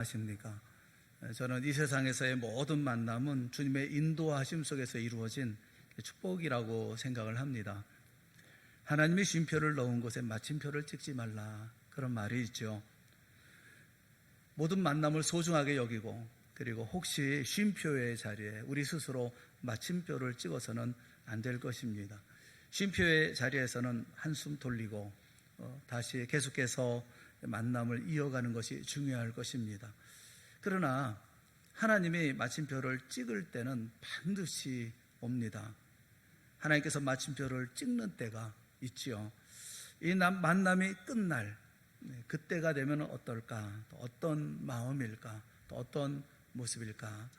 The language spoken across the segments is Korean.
하십니까? 저는 이 세상에서의 모든 만남은 주님의 인도하심 속에서 이루어진 축복이라고 생각을 합니다. 하나님이 쉼표를 넣은 곳에 마침표를 찍지 말라, 그런 말이 있죠. 모든 만남을 소중하게 여기고, 그리고 혹시 쉼표의 자리에 우리 스스로 마침표를 찍어서는 안 될 것입니다. 쉼표의 자리에서는 한숨 돌리고 다시 계속해서 만남을 이어가는 것이 중요할 것입니다. 그러나 하나님이 마침표를 찍을 때는 반드시 옵니다. 하나님께서 마침표를 찍는 때가 있지요. 이 만남이 끝날 그때가 되면 어떨까? 또 어떤 마음일까? 또 어떤 모습일까?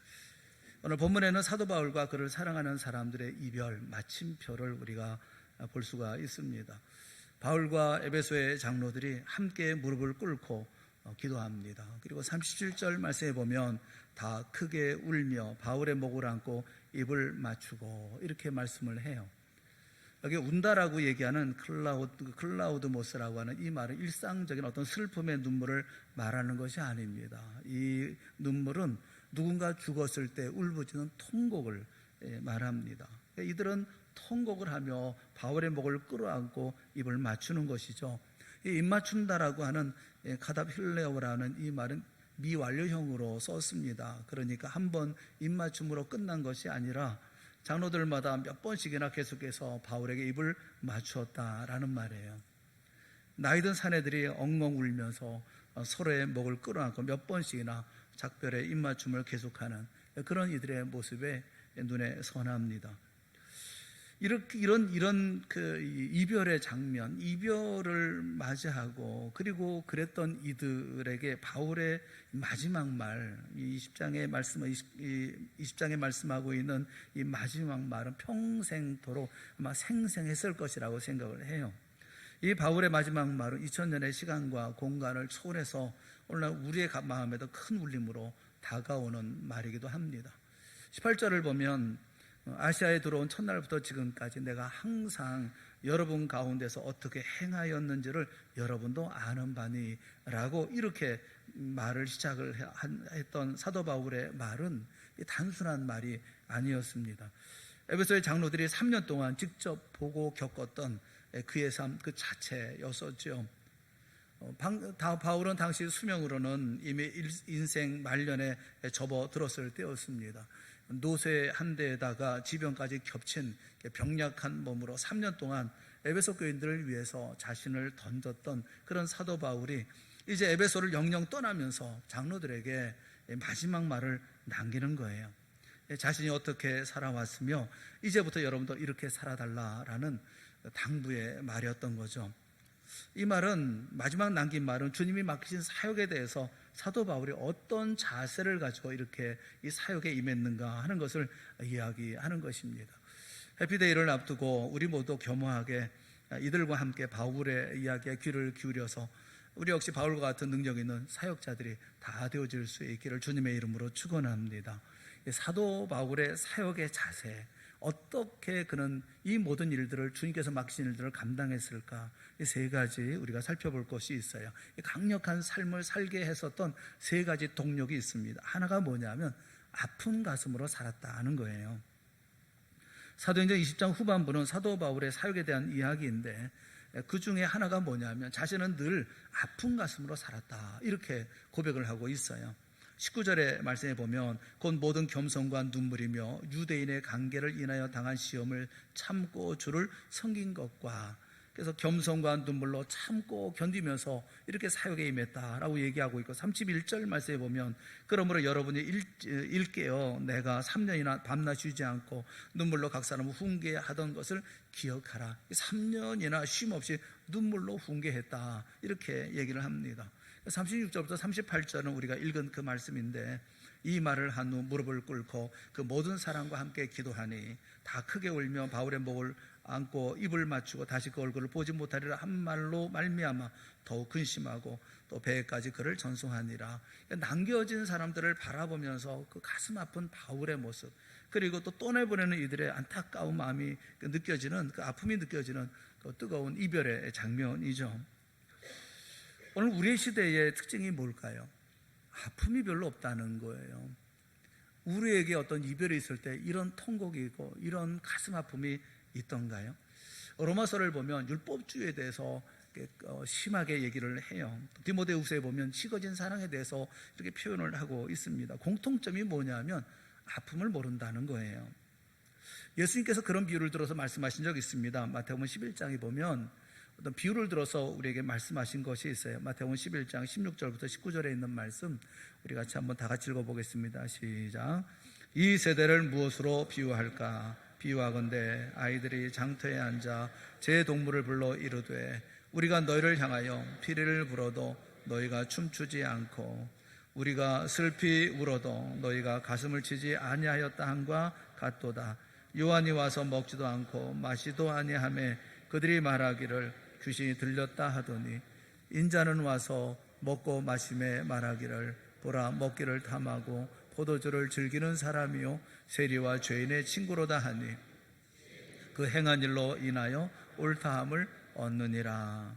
오늘 본문에는 사도 바울과 그를 사랑하는 사람들의 이별 마침표를 우리가 볼 수가 있습니다. 바울과 에베소의 장로들이 함께 무릎을 꿇고 기도합니다. 그리고 37절 말씀에 보면 다 크게 울며 바울의 목을 안고 입을 맞추고 이렇게 말씀을 해요. 여기 운다라고 얘기하는 클라우드모스라고 하는 이 말은 일상적인 어떤 슬픔의 눈물을 말하는 것이 아닙니다. 이 눈물은 누군가 죽었을 때 울부짖는 통곡을 말합니다. 이들은 통곡을 하며 바울의 목을 끌어안고 입을 맞추는 것이죠. 이 입 맞춘다라고 하는 카답힐레오라는 이 말은 미완료형으로 썼습니다. 그러니까 한 번 입 맞춤으로 끝난 것이 아니라 장로들마다 몇 번씩이나 계속해서 바울에게 입을 맞추었다라는 말이에요. 나이든 사내들이 엉엉 울면서 서로의 목을 끌어안고 몇 번씩이나 작별의 입맞춤을 계속하는 그런 이들의 모습에 눈에 선합니다. 이런 그 이별의 장면, 이별을 맞이하고 그리고 그랬던 이들에게 바울의 마지막 말, 이 20장에 말씀하고 있는 이 마지막 말은 평생토록 아마 생생했을 것이라고 생각을 해요. 이 바울의 마지막 말은 2000년의 시간과 공간을 초월해서 오늘날 우리의 마음에도 큰 울림으로 다가오는 말이기도 합니다. 18절을 보면 아시아에 들어온 첫날부터 지금까지 내가 항상 여러분 가운데서 어떻게 행하였는지를 여러분도 아는 바니 라고 이렇게 말을 시작을 했던 사도 바울의 말은 단순한 말이 아니었습니다. 에베소의 장로들이 3년 동안 직접 보고 겪었던 그의 삶 그 자체였었죠. 바울은 당시 수명으로는 이미 인생 말년에 접어들었을 때였습니다. 노쇠 한 대에다가 지병까지 겹친 병약한 몸으로 3년 동안 에베소 교인들을 위해서 자신을 던졌던 그런 사도 바울이 이제 에베소를 영영 떠나면서 장로들에게 마지막 말을 남기는 거예요. 자신이 어떻게 살아왔으며 이제부터 여러분도 이렇게 살아달라라는 당부의 말이었던 거죠. 이 말은, 마지막 남긴 말은 주님이 맡기신 사역에 대해서 사도 바울이 어떤 자세를 가지고 이렇게 이 사역에 임했는가 하는 것을 이야기하는 것입니다. 해피데이를 앞두고 우리 모두 겸허하게 이들과 함께 바울의 이야기에 귀를 기울여서 우리 역시 바울과 같은 능력 있는 사역자들이 다 되어질 수 있기를 주님의 이름으로 축원합니다. 사도 바울의 사역의 자세, 어떻게 그는 이 모든 일들을, 주님께서 맡기신 일들을 감당했을까? 이 세 가지 우리가 살펴볼 것이 있어요. 강력한 삶을 살게 했었던 세 가지 동력이 있습니다. 하나가 뭐냐면 아픈 가슴으로 살았다는 거예요. 사도행전 20장 후반부는 사도 바울의 사역에 대한 이야기인데 그 중에 하나가 뭐냐면 자신은 늘 아픈 가슴으로 살았다, 이렇게 고백을 하고 있어요. 19절의 말씀에 보면 곧 모든 겸손과 눈물이며 유대인의 관계를 인하여 당한 시험을 참고 주를 섬긴 것과, 그래서 겸손과 눈물로 참고 견디면서 이렇게 사역에 임했다라고 얘기하고 있고, 31절 말씀에 보면 그러므로 여러분이 일깨어 내가 3년이나 밤낮 쉬지 않고 눈물로 각 사람을 훈계하던 것을 기억하라. 3년이나 쉼 없이 눈물로 훈계했다, 이렇게 얘기를 합니다. 36절부터 38절은 우리가 읽은 그 말씀인데, 이 말을 한 후 무릎을 꿇고 그 모든 사람과 함께 기도하니 다 크게 울며 바울의 목을 안고 입을 맞추고 다시 그 얼굴을 보지 못하리라 한 말로 말미암아 더욱 근심하고 또 배에까지 그를 전송하니라. 남겨진 사람들을 바라보면서 그 가슴 아픈 바울의 모습, 그리고 또 떠내보내는 이들의 안타까운 마음이 느껴지는, 그 아픔이 느껴지는 그 뜨거운 이별의 장면이죠. 오늘 우리의 시대의 특징이 뭘까요? 아픔이 별로 없다는 거예요. 우리에게 어떤 이별이 있을 때 이런 통곡이 있고 이런 가슴 아픔이 있던가요? 로마서를 보면 율법주의에 대해서 심하게 얘기를 해요. 디모데후서에 보면 식어진 사랑에 대해서 이렇게 표현을 하고 있습니다. 공통점이 뭐냐면 아픔을 모른다는 거예요. 예수님께서 그런 비유를 들어서 말씀하신 적이 있습니다. 마태복음 11장에 보면 어떤 비유를 들어서 우리에게 말씀하신 것이 있어요. 마태복음 11장 16절부터 19절에 있는 말씀 우리 같이 한번 다 같이 읽어보겠습니다. 시작. 이 세대를 무엇으로 비유할까? 비유하건대 아이들이 장터에 앉아 제 동물을 불러 이르되 우리가 너희를 향하여 피리를 불어도 너희가 춤추지 않고 우리가 슬피 울어도 너희가 가슴을 치지 아니하였다 함과 같도다. 요한이 와서 먹지도 않고 마시도 아니하매 그들이 말하기를 귀신이 들렸다 하더니 인자는 와서 먹고 마심에 말하기를 보라 먹기를 탐하고 포도주를 즐기는 사람이요 세리와 죄인의 친구로다 하니 그 행한 일로 인하여 옳다함을 얻느니라.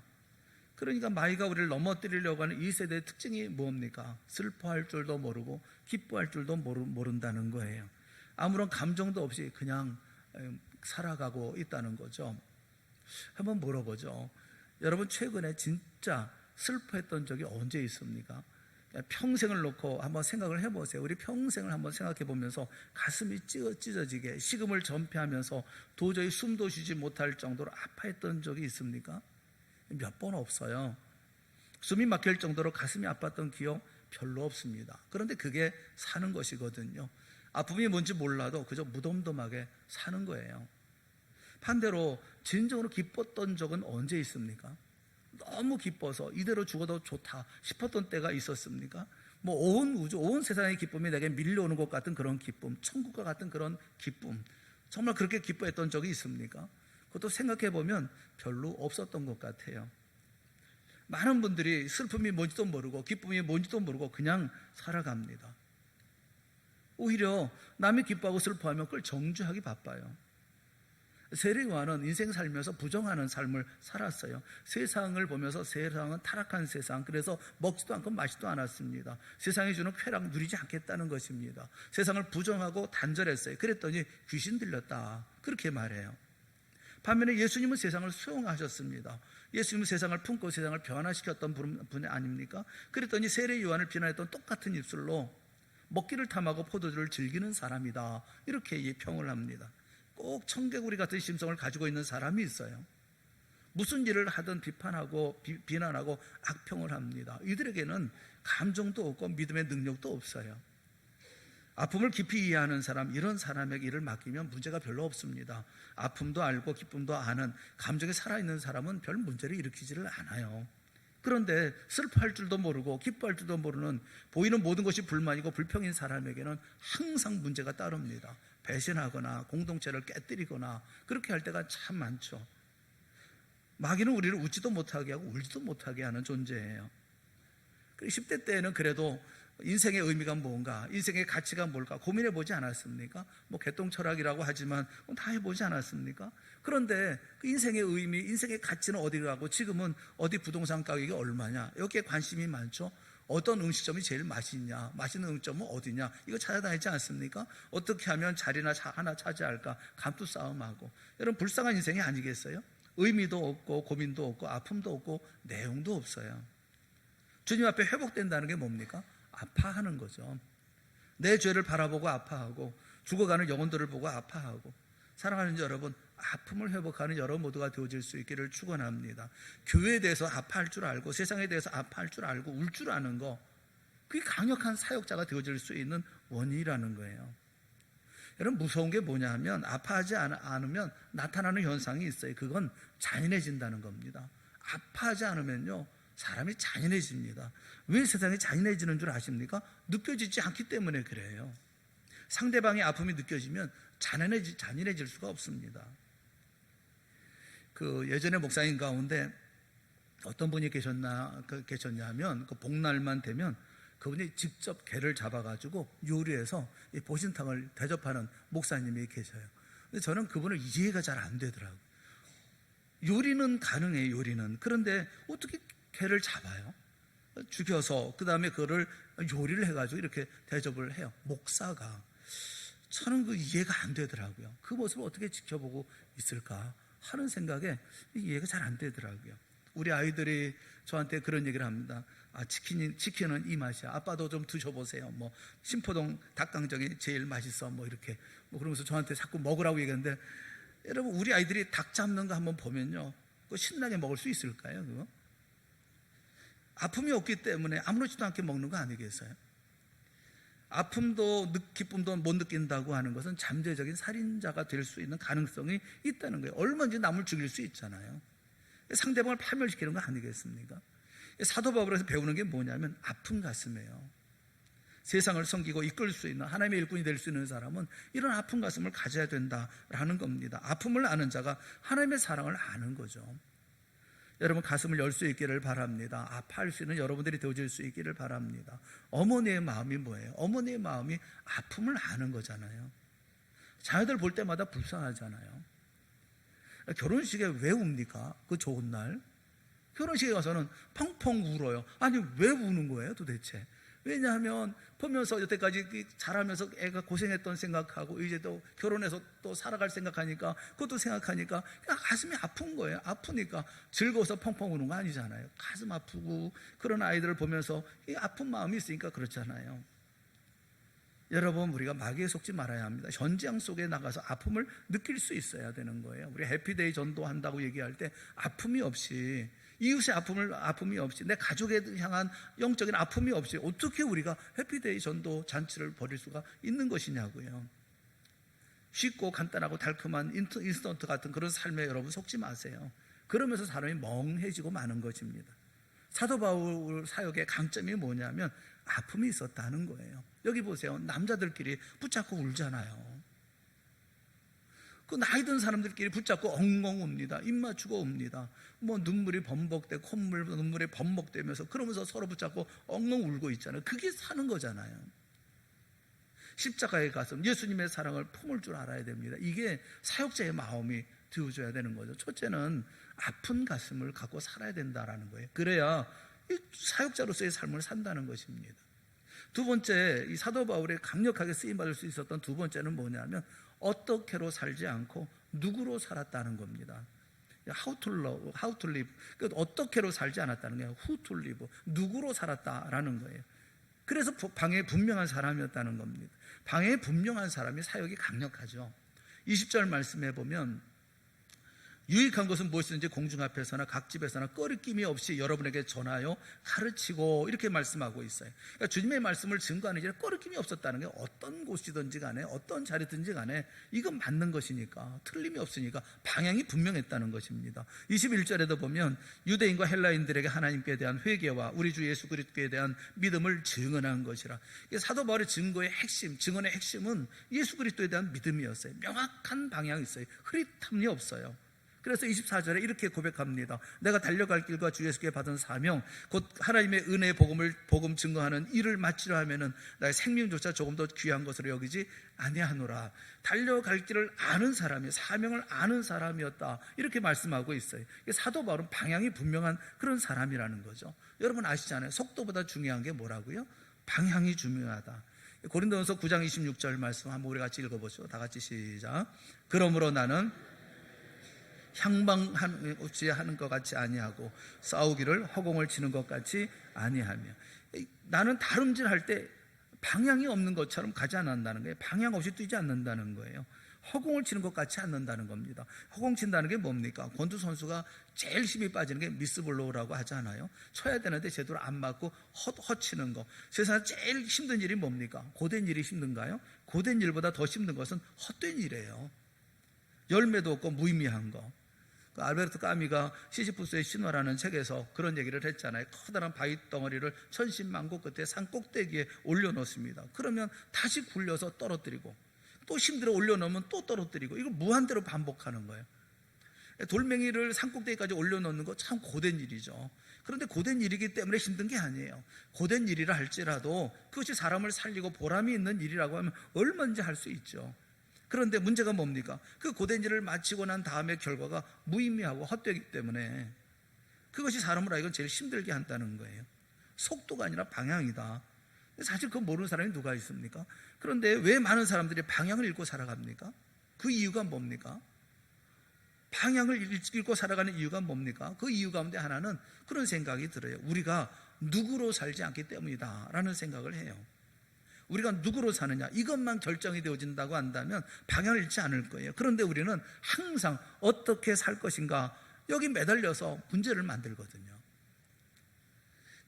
그러니까 마귀가 우리를 넘어뜨리려고 하는 이 세대의 특징이 뭡니까? 슬퍼할 줄도 모르고 기뻐할 줄도 모른다는 거예요. 아무런 감정도 없이 그냥 살아가고 있다는 거죠. 한번 물어보죠. 여러분 최근에 진짜 슬퍼했던 적이 언제 있습니까? 평생을 놓고 한번 생각을 해보세요. 우리 평생을 한번 생각해 보면서 가슴이 찢어지게 식음을 전폐하면서 도저히 숨도 쉬지 못할 정도로 아파했던 적이 있습니까? 몇 번 없어요. 숨이 막힐 정도로 가슴이 아팠던 기억 별로 없습니다. 그런데 그게 사는 것이거든요. 아픔이 뭔지 몰라도 그저 무덤덤하게 사는 거예요. 반대로 진정으로 기뻤던 적은 언제 있습니까? 너무 기뻐서 이대로 죽어도 좋다 싶었던 때가 있었습니까? 온 우주, 온 세상의 기쁨이 내게 밀려오는 것 같은 그런 기쁨, 천국과 같은 그런 기쁨, 정말 그렇게 기뻐했던 적이 있습니까? 그것도 생각해보면 별로 없었던 것 같아요. 많은 분들이 슬픔이 뭔지도 모르고 기쁨이 뭔지도 모르고 그냥 살아갑니다. 오히려 남이 기뻐하고 슬퍼하면 그걸 정죄하기 바빠요. 세례요한은 인생 살면서 부정하는 삶을 살았어요. 세상을 보면서 세상은 타락한 세상, 그래서 먹지도 않고 마시지도 않았습니다. 세상이 주는 쾌락 누리지 않겠다는 것입니다. 세상을 부정하고 단절했어요. 그랬더니 귀신 들렸다 그렇게 말해요. 반면에 예수님은 세상을 수용하셨습니다. 예수님은 세상을 품고 세상을 변화시켰던 분 아닙니까? 그랬더니 세례요한을 비난했던 똑같은 입술로 먹기를 탐하고 포도주를 즐기는 사람이다 이렇게 평을 합니다. 꼭 청개구리 같은 심성을 가지고 있는 사람이 있어요. 무슨 일을 하든 비판하고 비난하고 악평을 합니다. 이들에게는 감정도 없고 믿음의 능력도 없어요. 아픔을 깊이 이해하는 사람, 이런 사람에게 일을 맡기면 문제가 별로 없습니다. 아픔도 알고 기쁨도 아는 감정이 살아있는 사람은 별 문제를 일으키지를 않아요. 그런데 슬퍼할 줄도 모르고 기뻐할 줄도 모르는 보이는 모든 것이 불만이고 불평인 사람에게는 항상 문제가 따릅니다. 배신하거나 공동체를 깨뜨리거나 그렇게 할 때가 참 많죠. 마귀는 우리를 웃지도 못하게 하고 울지도 못하게 하는 존재예요. 10대 때에는 그래도 인생의 의미가 뭔가, 인생의 가치가 뭘까 고민해 보지 않았습니까? 개똥철학이라고 하지만 다 해보지 않았습니까? 그런데 그 인생의 의미, 인생의 가치는 어디 가고 지금은 어디 부동산 가격이 얼마냐 여기에 관심이 많죠. 어떤 음식점이 제일 맛있냐, 맛있는 음식점은 어디냐 이거 찾아다니지 않습니까? 어떻게 하면 자리나 하나 차지할까 감투 싸움하고. 여러분 불쌍한 인생이 아니겠어요? 의미도 없고 고민도 없고 아픔도 없고 내용도 없어요. 주님 앞에 회복된다는 게 뭡니까? 아파하는 거죠. 내 죄를 바라보고 아파하고 죽어가는 영혼들을 보고 아파하고. 사랑하는 여러분, 아픔을 회복하는 여러분 모두가 되어질 수 있기를 축원합니다. 교회에 대해서 아파할 줄 알고 세상에 대해서 아파할 줄 알고 울 줄 아는 거, 그게 강력한 사역자가 되어질 수 있는 원인이라는 거예요. 여러분 무서운 게 뭐냐 하면 아파하지 않으면 나타나는 현상이 있어요. 그건 잔인해진다는 겁니다. 아파하지 않으면요 사람이 잔인해집니다. 왜 세상이 잔인해지는 줄 아십니까? 느껴지지 않기 때문에 그래요. 상대방의 아픔이 느껴지면 잔인해질 수가 없습니다. 예전에 목사님 가운데 어떤 분이 계셨냐 하면 그 복날만 되면 그분이 직접 개를 잡아가지고 요리해서 이 보신탕을 대접하는 목사님이 계셔요. 근데 저는 그분을 이해가 잘 안 되더라고요. 요리는 가능해요, 요리는. 그런데 어떻게 개를 잡아요? 죽여서 그 다음에 그거를 요리를 해가지고 이렇게 대접을 해요. 목사가. 저는 그 이해가 안 되더라고요. 그 모습을 어떻게 지켜보고 있을까 하는 생각에 이해가 잘 안 되더라고요. 우리 아이들이 저한테 그런 얘기를 합니다. 치킨은 이 맛이야. 아빠도 좀 드셔보세요. 뭐 신포동 닭강정이 제일 맛있어. 뭐 이렇게 그러면서 저한테 자꾸 먹으라고 얘기하는데, 여러분 우리 아이들이 닭 잡는 거 한번 보면요, 그거 신나게 먹을 수 있을까요? 그거? 아픔이 없기 때문에 아무렇지도 않게 먹는 거 아니겠어요? 아픔도 기쁨도 못 느낀다고 하는 것은 잠재적인 살인자가 될 수 있는 가능성이 있다는 거예요. 얼마든지 남을 죽일 수 있잖아요. 상대방을 파멸시키는 거 아니겠습니까? 사도 바울에서 배우는 게 뭐냐면 아픈 가슴이에요. 세상을 섬기고 이끌 수 있는 하나님의 일꾼이 될 수 있는 사람은 이런 아픈 가슴을 가져야 된다라는 겁니다. 아픔을 아는 자가 하나님의 사랑을 아는 거죠. 여러분 가슴을 열 수 있기를 바랍니다. 아파할 수 있는 여러분들이 되어질 수 있기를 바랍니다. 어머니의 마음이 뭐예요? 어머니의 마음이 아픔을 아는 거잖아요. 자녀들 볼 때마다 불쌍하잖아요. 결혼식에 왜 웁니까? 그 좋은 날 결혼식에 가서는 펑펑 울어요. 아니 왜 우는 거예요 도대체? 왜냐하면 보면서 여태까지 자라면서 애가 고생했던 생각하고 이제 또 결혼해서 또 살아갈 생각하니까 그것도 생각하니까 그냥 가슴이 아픈 거예요. 아프니까 즐거워서 펑펑 우는 거 아니잖아요. 가슴 아프고 그런 아이들을 보면서 이 아픈 마음이 있으니까 그렇잖아요. 여러분 우리가 마귀에 속지 말아야 합니다. 현장 속에 나가서 아픔을 느낄 수 있어야 되는 거예요. 우리 해피데이 전도한다고 얘기할 때 아픔이 없이, 이웃의 아픔이 없이, 내 가족에 향한 영적인 아픔이 없이 어떻게 우리가 해피데이 전도 잔치를 벌일 수가 있는 것이냐고요. 쉽고 간단하고 달콤한 인스턴트 같은 그런 삶에 여러분 속지 마세요. 그러면서 사람이 멍해지고 마는 것입니다. 사도 바울 사역의 강점이 뭐냐면 아픔이 있었다는 거예요. 여기 보세요. 남자들끼리 붙잡고 울잖아요. 그 나이 든 사람들끼리 붙잡고 엉엉 웁니다. 입 맞추고 웁니다. 뭐 눈물이 범벅되고 콧물 눈물이 범벅되면서 그러면서 서로 붙잡고 엉엉 울고 있잖아요. 그게 사는 거잖아요. 십자가에 가서 예수님의 사랑을 품을 줄 알아야 됩니다. 이게 사역자의 마음이 되어줘야 되는 거죠. 첫째는 아픈 가슴을 갖고 살아야 된다라는 거예요. 그래야 이 사역자로서의 삶을 산다는 것입니다. 두 번째, 이 사도 바울의 강력하게 쓰임받을 수 있었던 두 번째는 뭐냐면 어떻게로 살지 않고 누구로 살았다는 겁니다. How to love, how to live. 어떻게로 살지 않았다는 거예요. Who to live. 누구로 살았다라는 거예요. 그래서 방에 분명한 사람이었다는 겁니다. 방에 분명한 사람이 사역이 강력하죠. 20절 말씀해 보면 유익한 것은 무엇이든지 공중 앞에서나 각 집에서나 꺼리낌이 없이 여러분에게 전하여 가르치고 이렇게 말씀하고 있어요. 그러니까 주님의 말씀을 증거하는 일에 꺼리낌이 없었다는 게 어떤 곳이든지 간에 어떤 자리든지 간에 이건 맞는 것이니까 틀림이 없으니까 방향이 분명했다는 것입니다. 21절에도 보면 유대인과 헬라인들에게 하나님께 대한 회개와 우리 주 예수 그리스도에 대한 믿음을 증언한 것이라. 사도 바울의 증거의 핵심, 증언의 핵심은 예수 그리스도에 대한 믿음이었어요. 명확한 방향이 있어요. 흐릿함이 없어요. 그래서 24절에 이렇게 고백합니다. 내가 달려갈 길과 주 예수께 받은 사명, 곧 하나님의 은혜의 복음 증거하는 일을 마치려 하면은 나의 생명조차 조금 더 귀한 것으로 여기지 아니하노라. 달려갈 길을 아는 사람이, 사명을 아는 사람이었다. 이렇게 말씀하고 있어요. 사도 바울은 방향이 분명한 그런 사람이라는 거죠. 여러분 아시잖아요. 속도보다 중요한 게 뭐라고요? 방향이 중요하다. 고린도전서 9장 26절 말씀 한번 우리 같이 읽어보죠. 다 같이 시작. 그러므로 나는 향방없이 하는 것 같이 아니하고 싸우기를 허공을 치는 것 같이 아니하며. 나는 다름질할 때 방향이 없는 것처럼 가지 않는다는 거예요. 방향 없이 뛰지 않는다는 거예요. 허공을 치는 것 같이 않는다는 겁니다. 허공 친다는 게 뭡니까? 권투 선수가 제일 힘이 빠지는 게 미스블로우라고 하잖아요. 쳐야 되는데 제대로 안 맞고 허치는 거. 세상에 제일 힘든 일이 뭡니까? 고된 일이 힘든가요? 고된 일보다 더 힘든 것은 헛된 일이에요. 열매도 없고 무의미한 거. 알베르토 까미가 시시푸스의 신화라는 책에서 그런 얘기를 했잖아요. 커다란 바위 덩어리를 천신만고 끝에 산 꼭대기에 올려놓습니다. 그러면 다시 굴려서 떨어뜨리고 또 힘들어 올려놓으면 또 떨어뜨리고, 이걸 무한대로 반복하는 거예요. 돌멩이를 산 꼭대기까지 올려놓는 거 참 고된 일이죠. 그런데 고된 일이기 때문에 힘든 게 아니에요. 고된 일이라 할지라도 그것이 사람을 살리고 보람이 있는 일이라고 하면 얼마든지 할 수 있죠. 그런데 문제가 뭡니까? 그 고된 일을 마치고 난 다음에 결과가 무의미하고 헛되기 때문에 그것이 사람을 하여금 제일 힘들게 한다는 거예요. 속도가 아니라 방향이다. 사실 그거 모르는 사람이 누가 있습니까? 그런데 왜 많은 사람들이 방향을 잃고 살아갑니까? 그 이유가 뭡니까? 방향을 잃고 살아가는 이유가 뭡니까? 그 이유 가운데 하나는 그런 생각이 들어요. 우리가 누구로 살지 않기 때문이다 라는 생각을 해요. 우리가 누구로 사느냐 이것만 결정이 되어진다고 한다면 방향을 잃지 않을 거예요. 그런데 우리는 항상 어떻게 살 것인가 여기 매달려서 문제를 만들거든요.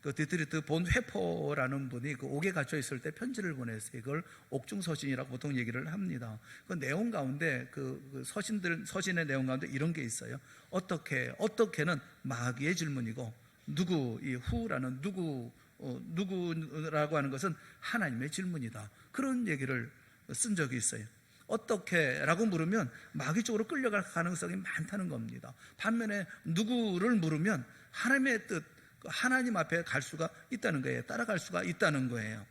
그 디트리트 본 회포라는 분이 그 옥에 갇혀 있을 때 편지를 보냈어요. 이걸 옥중서신이라고 보통 얘기를 합니다. 그 내용 가운데 그 서신의 내용 가운데 이런 게 있어요. 어떻게는 마귀의 질문이고 누구 이 후라는 누구라고 하는 것은 하나님의 질문이다. 그런 얘기를 쓴 적이 있어요. 어떻게 라고 물으면 마귀 쪽으로 끌려갈 가능성이 많다는 겁니다. 반면에 누구를 물으면 하나님의 뜻, 하나님 앞에 갈 수가 있다는 거예요. 따라갈 수가 있다는 거예요.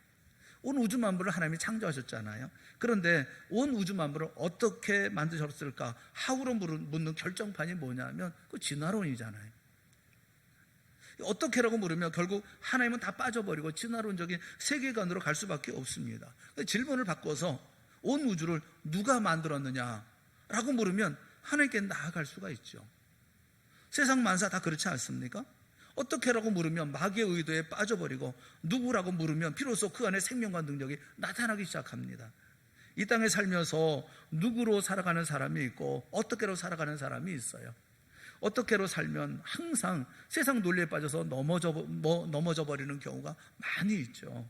온 우주 만물을 하나님이 창조하셨잖아요. 그런데 온 우주 만물을 어떻게 만드셨을까? 하우로 묻는 결정판이 뭐냐면 그 진화론이잖아요. 어떻게라고 물으면 결국 하나님은 다 빠져버리고 진화론적인 세계관으로 갈 수밖에 없습니다. 질문을 바꿔서 온 우주를 누가 만들었느냐라고 물으면 하나님께 나아갈 수가 있죠. 세상 만사 다 그렇지 않습니까? 어떻게라고 물으면 마귀의 의도에 빠져버리고 누구라고 물으면 비로소 그 안에 생명과 능력이 나타나기 시작합니다. 이 땅에 살면서 누구로 살아가는 사람이 있고 어떻게로 살아가는 사람이 있어요. 어떻게로 살면 항상 세상 논리에 빠져서 넘어져 버리는 경우가 많이 있죠.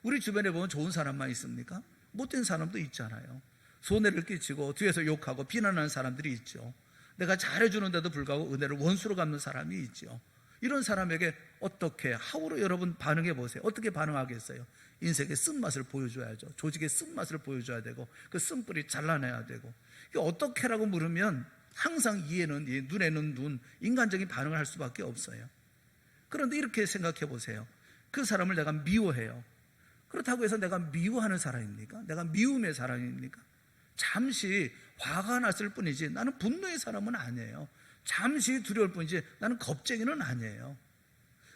우리 주변에 보면 좋은 사람만 있습니까? 못된 사람도 있잖아요. 손해를 끼치고 뒤에서 욕하고 비난하는 사람들이 있죠. 내가 잘해주는데도 불구하고 은혜를 원수로 갚는 사람이 있죠. 이런 사람에게 어떻게 하우로 여러분 반응해 보세요. 어떻게 반응하겠어요? 인생의 쓴맛을 보여줘야죠. 조직의 쓴맛을 보여줘야 되고 그 쓴뿌리 잘라내야 되고. 어떻게라고 물으면 항상 이에는 이, 눈에는 눈, 인간적인 반응을 할 수밖에 없어요. 그런데 이렇게 생각해 보세요. 그 사람을 내가 미워해요. 그렇다고 해서 내가 미워하는 사람입니까? 내가 미움의 사람입니까? 잠시 화가 났을 뿐이지 나는 분노의 사람은 아니에요. 잠시 두려울 뿐이지 나는 겁쟁이는 아니에요.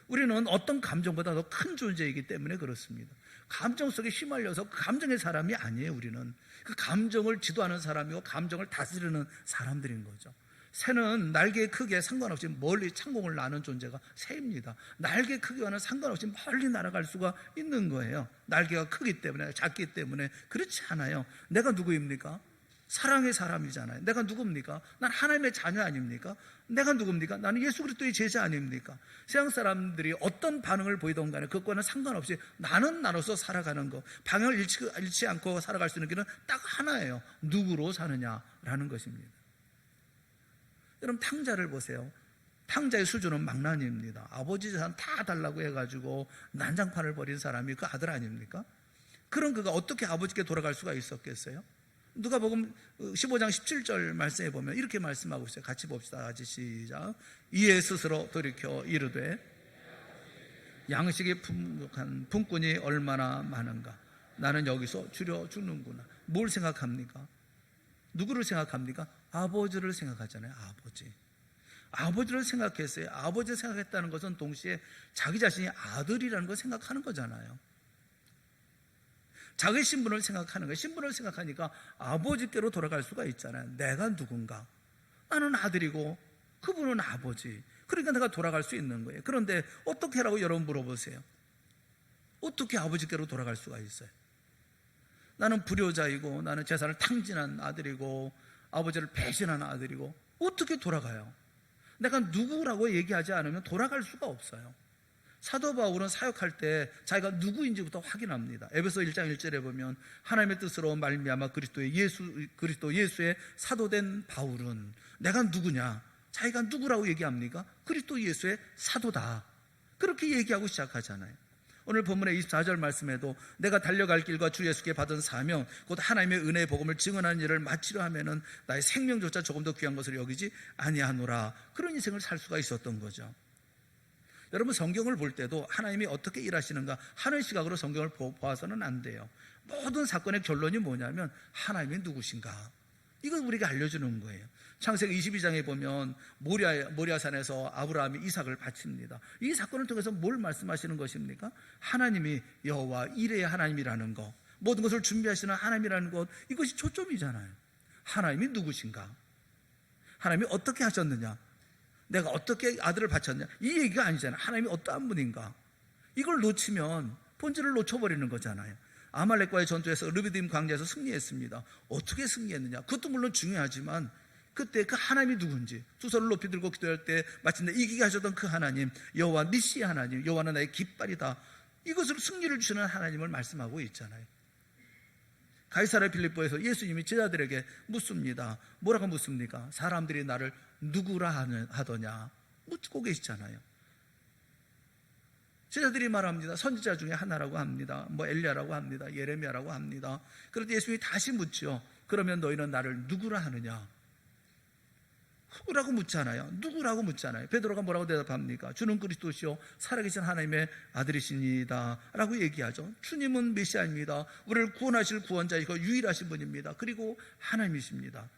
우리는 어떤 감정보다 더 큰 존재이기 때문에 그렇습니다. 감정 속에 휘말려서 그 감정의 사람이 아니에요. 우리는 그 감정을 지도하는 사람이고 감정을 다스리는 사람들인 거죠. 새는 날개 크기에 상관없이 멀리 창공을 나는 존재가 새입니다. 날개 크기와는 상관없이 멀리 날아갈 수가 있는 거예요. 날개가 크기 때문에, 작기 때문에. 그렇지 않아요. 내가 누구입니까? 사랑의 사람이잖아요. 내가 누굽니까? 난 하나님의 자녀 아닙니까? 내가 누굽니까? 나는 예수 그리스도의 제자 아닙니까? 세상 사람들이 어떤 반응을 보이던 간에 그것과는 상관없이 나는 나로서 살아가는 것, 방향을 잃지 않고 살아갈 수 있는 길은 딱 하나예요. 누구로 사느냐라는 것입니다. 여러분 탕자를 보세요. 탕자의 수준은 망나니입니다. 아버지 재산 다 달라고 해가지고 난장판을 벌인 사람이 그 아들 아닙니까? 그런 그가 어떻게 아버지께 돌아갈 수가 있었겠어요? 누가복음 15장 17절 말씀해 보면 이렇게 말씀하고 있어요. 같이 봅시다. 같이 시작. 이에 스스로 돌이켜 이르되 양식이 풍족한 품꾼이 얼마나 많은가. 나는 여기서 줄여 죽는구나. 뭘 생각합니까? 누구를 생각합니까? 아버지를 생각하잖아요. 아버지를 생각했어요. 아버지를 생각했다는 것은 동시에 자기 자신이 아들이라는 걸 생각하는 거잖아요. 자기 신분을 생각하는 거예요. 신분을 생각하니까 아버지께로 돌아갈 수가 있잖아요. 내가 누군가? 나는 아들이고 그분은 아버지. 그러니까 내가 돌아갈 수 있는 거예요. 그런데 어떻게 하라고 여러분 물어보세요. 어떻게 아버지께로 돌아갈 수가 있어요? 나는 불효자이고 나는 재산을 탕진한 아들이고 아버지를 배신한 아들이고 어떻게 돌아가요? 내가 누구라고 얘기하지 않으면 돌아갈 수가 없어요. 사도 바울은 사역할 때 자기가 누구인지부터 확인합니다. 에베소 1장 1절에 보면 하나님의 뜻으로 말미암아 그리스도 예수의 사도된 바울은 내가 누구냐? 자기가 누구라고 얘기합니까? 그리스도 예수의 사도다. 그렇게 얘기하고 시작하잖아요. 오늘 본문의 24절 말씀에도 내가 달려갈 길과 주 예수께 받은 사명 곧 하나님의 은혜의 복음을 증언하는 일을 마치려 하면은 나의 생명조차 조금 더 귀한 것을 여기지 아니하노라. 그런 인생을 살 수가 있었던 거죠. 여러분 성경을 볼 때도 하나님이 어떻게 일하시는가 하는 시각으로 성경을 보아서는 안 돼요. 모든 사건의 결론이 뭐냐면 하나님이 누구신가? 이걸 우리가 알려주는 거예요. 창세기 22장에 보면 모리아산에서 아브라함이 이삭을 바칩니다. 이 사건을 통해서 뭘 말씀하시는 것입니까? 하나님이 여호와 이레의 하나님이라는 것, 모든 것을 준비하시는 하나님이라는 것, 이것이 초점이잖아요. 하나님이 누구신가? 하나님이 어떻게 하셨느냐? 내가 어떻게 아들을 바쳤냐? 이 얘기가 아니잖아요. 하나님이 어떠한 분인가? 이걸 놓치면 본질을 놓쳐버리는 거잖아요. 아말렉과의 전투에서 르비딤 광야에서 승리했습니다. 어떻게 승리했느냐? 그것도 물론 중요하지만 그때 그 하나님이 누군지 두 손을 높이 들고 기도할 때 마침내 이기게 하셨던 그 하나님, 여호와 니시의 하나님, 여호와는 나의 깃발이다, 이것으로 승리를 주시는 하나님을 말씀하고 있잖아요. 가이사랴 빌립보에서 예수님이 제자들에게 묻습니다. 뭐라고 묻습니까? 사람들이 나를 누구라 하더냐 묻고 계시잖아요. 제자들이 말합니다. 선지자 중에 하나라고 합니다. 뭐 엘리야라고 합니다. 예레미야라고 합니다. 그런데 예수님이 다시 묻죠. 그러면 너희는 나를 누구라 하느냐? 누구라고 묻잖아요. 누구라고 묻잖아요. 베드로가 뭐라고 대답합니까? 주는 그리스도시요 살아계신 하나님의 아들이십니다 라고 얘기하죠. 주님은 메시아입니다. 우리를 구원하실 구원자이고 유일하신 분입니다. 그리고 하나님이십니다.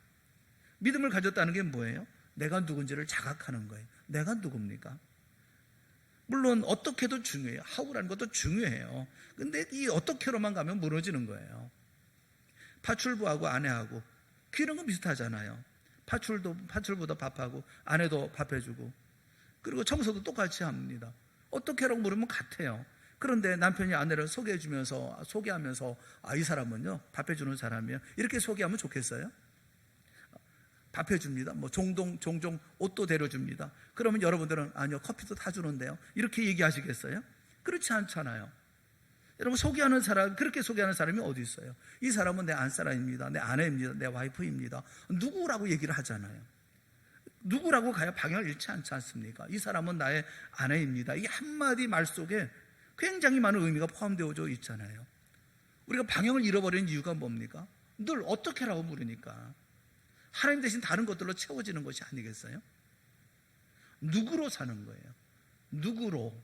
믿음을 가졌다는 게 뭐예요? 내가 누군지를 자각하는 거예요. 내가 누굽니까? 물론 어떻게도 중요해요. 하우라는 것도 중요해요. 근데 이 어떻게로만 가면 무너지는 거예요. 파출부하고 아내하고 이런 건 비슷하잖아요. 파출부도 밥하고 아내도 밥해주고 그리고 청소도 똑같이 합니다. 어떻게라고 물으면 같아요. 그런데 남편이 아내를 소개하면서 이 사람은요 밥해주는 사람이에요 이렇게 소개하면 좋겠어요? 밥해줍니다. 뭐 종종 옷도 데려줍니다. 그러면 여러분들은 아니요 커피도 타주는데요 이렇게 얘기하시겠어요? 그렇지 않잖아요. 여러분 그렇게 소개하는 사람이 어디 있어요? 이 사람은 내 안사람입니다. 내 아내입니다. 내 와이프입니다. 누구라고 얘기를 하잖아요. 누구라고 가야 방향을 잃지 않지 않습니까? 이 사람은 나의 아내입니다. 이 한마디 말 속에 굉장히 많은 의미가 포함되어 있잖아요. 우리가 방향을 잃어버리는 이유가 뭡니까? 늘 어떻게라고 물으니까 하나님 대신 다른 것들로 채워지는 것이 아니겠어요? 누구로 사는 거예요. 누구로.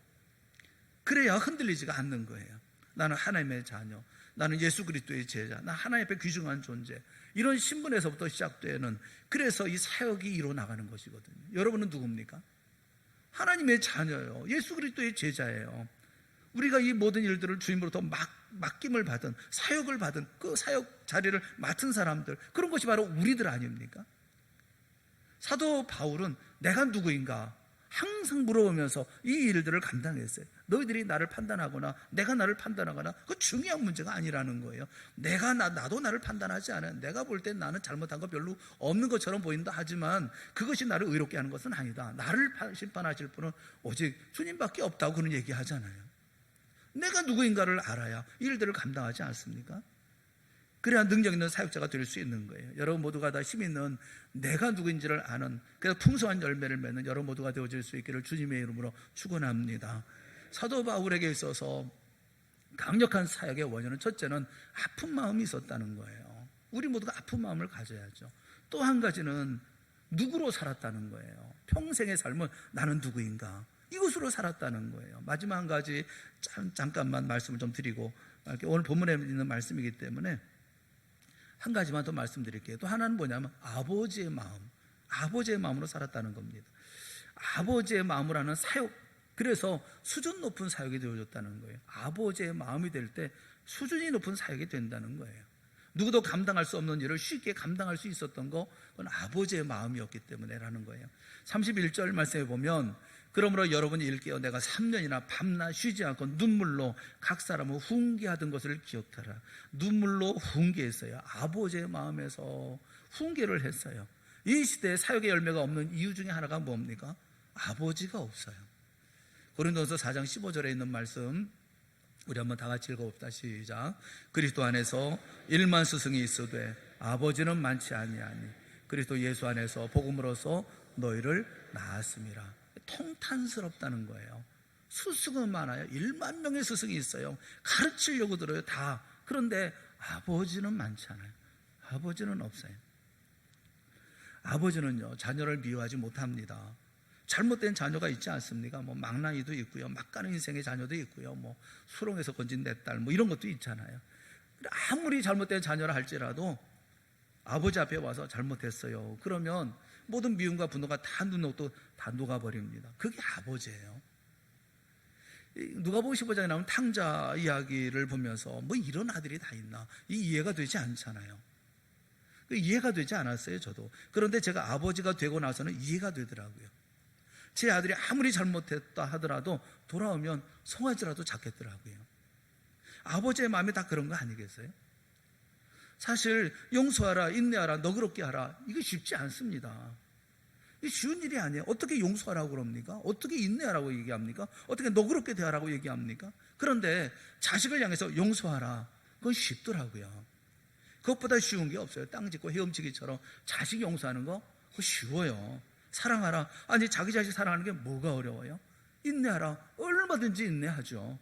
그래야 흔들리지가 않는 거예요. 나는 하나님의 자녀, 나는 예수 그리스도의 제자, 나 하나님 앞에 귀중한 존재, 이런 신분에서부터 시작되는, 그래서 이 사역이 이루어나가는 것이거든요. 여러분은 누굽니까? 하나님의 자녀예요. 예수 그리스도의 제자예요. 우리가 이 모든 일들을 주님으로부터 맡김을 받은, 사역을 받은 그 사역 자리를 맡은 사람들, 그런 것이 바로 우리들 아닙니까? 사도 바울은 내가 누구인가 항상 물어보면서 이 일들을 감당했어요. 너희들이 나를 판단하거나 내가 나를 판단하거나 그 중요한 문제가 아니라는 거예요. 나도 나를 판단하지 않아요. 내가 볼 땐 나는 잘못한 거 별로 없는 것처럼 보인다 하지만 그것이 나를 의롭게 하는 것은 아니다. 나를 심판하실 분은 오직 주님밖에 없다고 그런 얘기하잖아요. 내가 누구인가를 알아야 이 일들을 감당하지 않습니까? 그래야 능력 있는 사역자가 될 수 있는 거예요. 여러분 모두가 다 힘 있는 내가 누구인지를 아는, 그래서 풍성한 열매를 맺는 여러분 모두가 되어질 수 있기를 주님의 이름으로 축원합니다. 사도 바울에게 있어서 강력한 사역의 원인은 첫째는 아픈 마음이 있었다는 거예요. 우리 모두가 아픈 마음을 가져야죠. 또 한 가지는 누구로 살았다는 거예요. 평생의 삶은 나는 누구인가, 이것으로 살았다는 거예요. 마지막 한 가지 잠깐만 말씀을 좀 드리고, 오늘 본문에 있는 말씀이기 때문에 한 가지만 더 말씀드릴게요. 또 하나는 뭐냐면 아버지의 마음으로 살았다는 겁니다. 아버지의 마음으로 하는 사역, 그래서 수준 높은 사역이 되어졌다는 거예요. 아버지의 마음이 될 때 수준이 높은 사역이 된다는 거예요. 누구도 감당할 수 없는 일을 쉽게 감당할 수 있었던 거, 그건 아버지의 마음이었기 때문에라는 거예요. 31절 말씀에 보면 그러므로 여러분이 일깨어 내가 3년이나 밤낮 쉬지 않고 눈물로 각 사람을 훈계하던 것을 기억하라. 눈물로 훈계했어요. 아버지의 마음에서 훈계를 했어요. 이 시대에 사역의 열매가 없는 이유 중에 하나가 뭡니까? 아버지가 없어요. 고린도서 4장 15절에 있는 말씀 우리 한번 다 같이 읽어봅시다. 시작. 그리스도 안에서 1만 스승이 있어되 아버지는 많지 아니하니 그리스도 예수 안에서 복음으로써 너희를 낳았음이라. 통탄스럽다는 거예요. 스승은 많아요. 1만 명의 스승이 있어요. 가르치려고 들어요. 다. 그런데 아버지는 많지 않아요. 아버지는 없어요. 아버지는요 자녀를 미워하지 못합니다. 잘못된 자녀가 있지 않습니까? 뭐 망나니도 있고요, 막 가는 인생의 자녀도 있고요, 뭐 수렁에서 건진 내 딸, 뭐 이런 것도 있잖아요. 아무리 잘못된 자녀라 할지라도 아버지 앞에 와서 잘못했어요. 그러면 모든 미움과 분노가 다 눈녹도 다 녹아버립니다. 그게 아버지예요. 누가복음 15장에 나오는 탕자 이야기를 보면서 뭐 이런 아들이 다 있나, 이해가 되지 않잖아요. 이해가 되지 않았어요, 저도. 그런데 제가 아버지가 되고 나서는 이해가 되더라고요. 제 아들이 아무리 잘못했다 하더라도 돌아오면 송아지라도 잡겠더라고요. 아버지의 마음이 다 그런 거 아니겠어요? 사실 용서하라, 인내하라, 너그럽게 하라, 이거 쉽지 않습니다. 이게 쉬운 일이 아니에요. 어떻게 용서하라고 그럽니까? 어떻게 인내하라고 얘기합니까? 어떻게 너그럽게 대하라고 얘기합니까? 그런데 자식을 향해서 용서하라, 그건 쉽더라고요. 그것보다 쉬운 게 없어요. 땅 짓고 헤엄치기처럼 자식 용서하는 거 그거 쉬워요. 사랑하라, 아니 자기 자식 사랑하는 게 뭐가 어려워요? 인내하라, 얼마든지 인내하죠.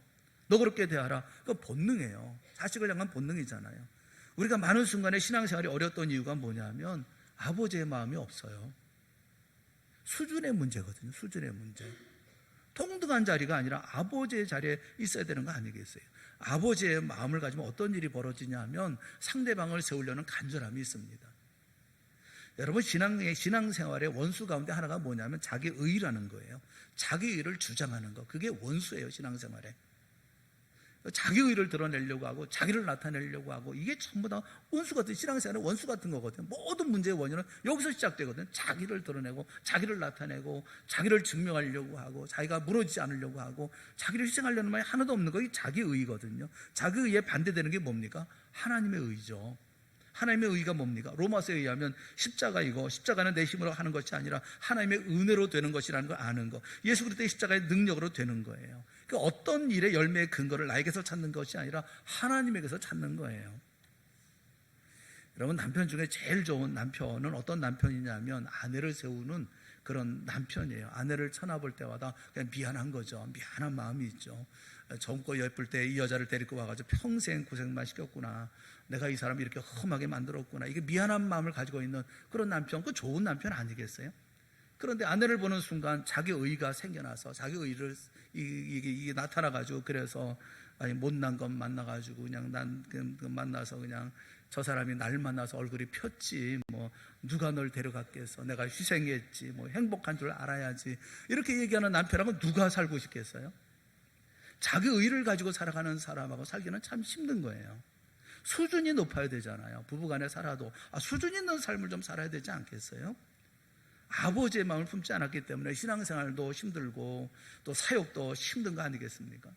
너그럽게 대하라, 그거 본능이에요. 자식을 향한 본능이잖아요. 우리가 많은 순간에 신앙생활이 어려웠던 이유가 뭐냐면 아버지의 마음이 없어요. 수준의 문제거든요. 수준의 문제. 동등한 자리가 아니라 아버지의 자리에 있어야 되는 거 아니겠어요? 아버지의 마음을 가지면 어떤 일이 벌어지냐 하면 상대방을 세우려는 간절함이 있습니다. 여러분, 신앙생활의 원수 가운데 하나가 뭐냐면 자기 의라는 거예요. 자기 의를 주장하는 거, 그게 원수예요. 신앙생활에 자기 의를 드러내려고 하고 자기를 나타내려고 하고, 이게 전부 다 원수 같은, 신앙생활의 원수 같은 거거든요. 모든 문제의 원인은 여기서 시작되거든요. 자기를 드러내고 자기를 나타내고 자기를 증명하려고 하고 자기가 무너지지 않으려고 하고 자기를 희생하려는 말이 하나도 없는 거, 이 자기 의거든요. 자기 의에 반대되는 게 뭡니까? 하나님의 의죠. 하나님의 의가 뭡니까? 로마서에 의하면 십자가이고, 십자가는 내 힘으로 하는 것이 아니라 하나님의 은혜로 되는 것이라는 걸 아는 거, 예수 그리스도의 십자가의 능력으로 되는 거예요. 그러니까 어떤 일의 열매의 근거를 나에게서 찾는 것이 아니라 하나님에게서 찾는 거예요. 여러분, 남편 중에 제일 좋은 남편은 어떤 남편이냐면 아내를 세우는 그런 남편이에요. 아내를 쳐다볼 때마다 그냥 미안한 거죠. 미안한 마음이 있죠. 젊고 예쁠 때 이 여자를 데리고 와가지고 평생 고생만 시켰구나, 내가 이 사람을 이렇게 험하게 만들었구나, 이게 미안한 마음을 가지고 있는 그런 남편, 그 좋은 남편 아니겠어요? 그런데 아내를 보는 순간 자기 의가 생겨나서 자기 의를 이게 나타나가지고, 그래서 아니 못난 것 만나가지고 그냥 난 만나서 그냥 저 사람이 날 만나서 얼굴이 폈지, 뭐 누가 널 데려갔겠어, 내가 희생했지, 뭐 행복한 줄 알아야지, 이렇게 얘기하는 남편하고 누가 살고 싶겠어요? 자기 의를 가지고 살아가는 사람하고 살기는 참 힘든 거예요. 수준이 높아야 되잖아요. 부부간에 살아도 수준 있는 삶을 좀 살아야 되지 않겠어요? 아버지의 마음을 품지 않았기 때문에 신앙생활도 힘들고 또 사역도 힘든 거 아니겠습니까?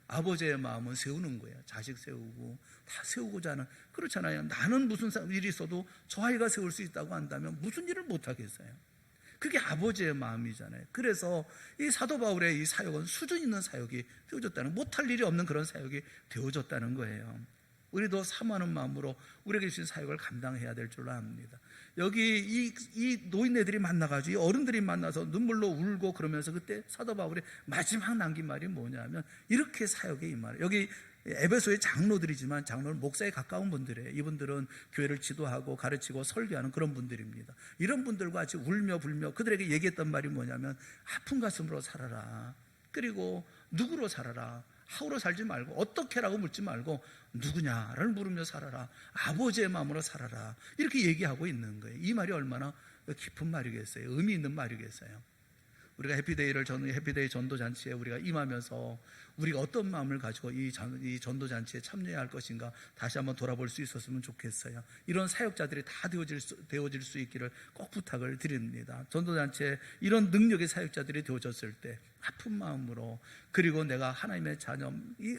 아버지의 마음은 세우는 거예요. 자식 세우고 다 세우고자 하는, 그렇잖아요. 나는 무슨 일이 있어도 저 아이가 세울 수 있다고 한다면 무슨 일을 못 하겠어요? 그게 아버지의 마음이잖아요. 그래서 이 사도 바울의 이 사역은 수준 있는 사역이 되어졌다는, 못할 일이 없는 그런 사역이 되어졌다는 거예요. 우리도 사모하는 마음으로 우리에게 주신 사역을 감당해야 될 줄로 압니다. 여기 이 노인네들이 만나가지고, 이 어른들이 만나서 눈물로 울고 그러면서 그때 사도 바울이 마지막 남긴 말이 뭐냐면 이렇게 사역에 임하라. 여기 에베소의 장로들이지만 장로는 목사에 가까운 분들이에요. 이분들은 교회를 지도하고 가르치고 설교하는 그런 분들입니다. 이런 분들과 같이 울며 불며 그들에게 얘기했던 말이 뭐냐면 아픈 가슴으로 살아라. 그리고 누구로 살아라. 하우로 살지 말고, 어떻게라고 묻지 말고 누구냐를 물으며 살아라. 아버지의 마음으로 살아라. 이렇게 얘기하고 있는 거예요. 이 말이 얼마나 깊은 말이겠어요? 의미 있는 말이겠어요? 우리가 해피데이 전도잔치에 우리가 임하면서 우리가 어떤 마음을 가지고 이 전도잔치에 참여해야 할 것인가 다시 한번 돌아볼 수 있었으면 좋겠어요. 이런 사역자들이 다 되어질 수 있기를 꼭 부탁을 드립니다. 전도잔치에 이런 능력의 사역자들이 되어졌을 때 아픈 마음으로, 그리고 내가 하나님의 자녀,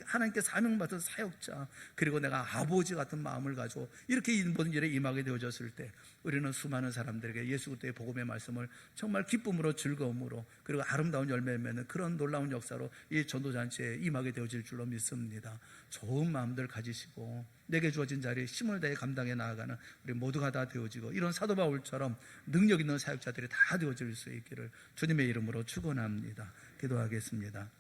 하나님께 사명받은 사역자, 그리고 내가 아버지 같은 마음을 가지고 이렇게 모든 일에 임하게 되어졌을 때 우리는 수많은 사람들에게 예수 그리스도의 복음의 말씀을 정말 기쁨으로, 즐거움으로, 그리고 아름다운 열매 맺는 그런 놀라운 역사로 이 전도잔치에 임하게 되어질 줄로 믿습니다. 좋은 마음들 가지시고 내게 주어진 자리에 힘을 다해 감당해 나아가는 우리 모두가 다 되어지고, 이런 사도 바울처럼 능력 있는 사역자들이 다 되어질 수 있기를 주님의 이름으로 축원합니다. 기도하겠습니다.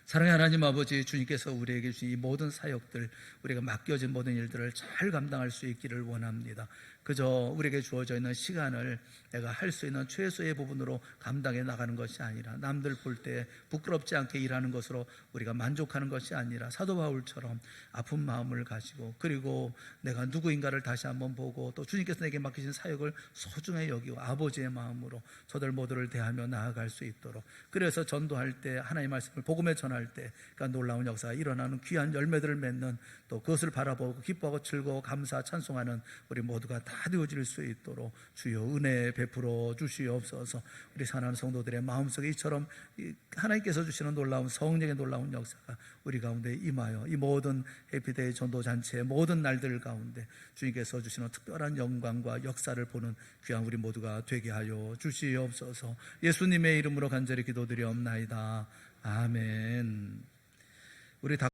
사랑의 하나님 아버지, 주님께서 우리에게 주신 이 모든 사역들, 우리가 맡겨진 모든 일들을 잘 감당할 수 있기를 원합니다. 그저 우리에게 주어져 있는 시간을 내가 할 수 있는 최소의 부분으로 감당해 나가는 것이 아니라 남들 볼 때 부끄럽지 않게 일하는 것으로 우리가 만족하는 것이 아니라 사도 바울처럼 아픈 마음을 가지고 그리고 내가 누구인가를 다시 한번 보고 또 주님께서 내게 맡기신 사역을 소중히 여기고 아버지의 마음으로 저들 모두를 대하며 나아갈 수 있도록, 그래서 전도할 때 하나님의 말씀을 복음에 전할 때 그러니까 놀라운 역사가 일어나는 귀한 열매들을 맺는, 또 그것을 바라보고 기뻐하고 즐거워 감사 찬송하는 우리 모두가 다 되어질 수 있도록 주여 은혜 베풀어 주시옵소서. 우리 사랑하는 성도들의 마음속에 이처럼 하나님께서 주시는 놀라운 성령의 놀라운 역사가 우리 가운데 임하여 이 모든 해피데이 전도잔치의 모든 날들 가운데 주님께서 주시는 특별한 영광과 역사를 보는 귀한 우리 모두가 되게 하여 주시옵소서. 예수님의 이름으로 간절히 기도드리옵나이다. 아멘. 우리 다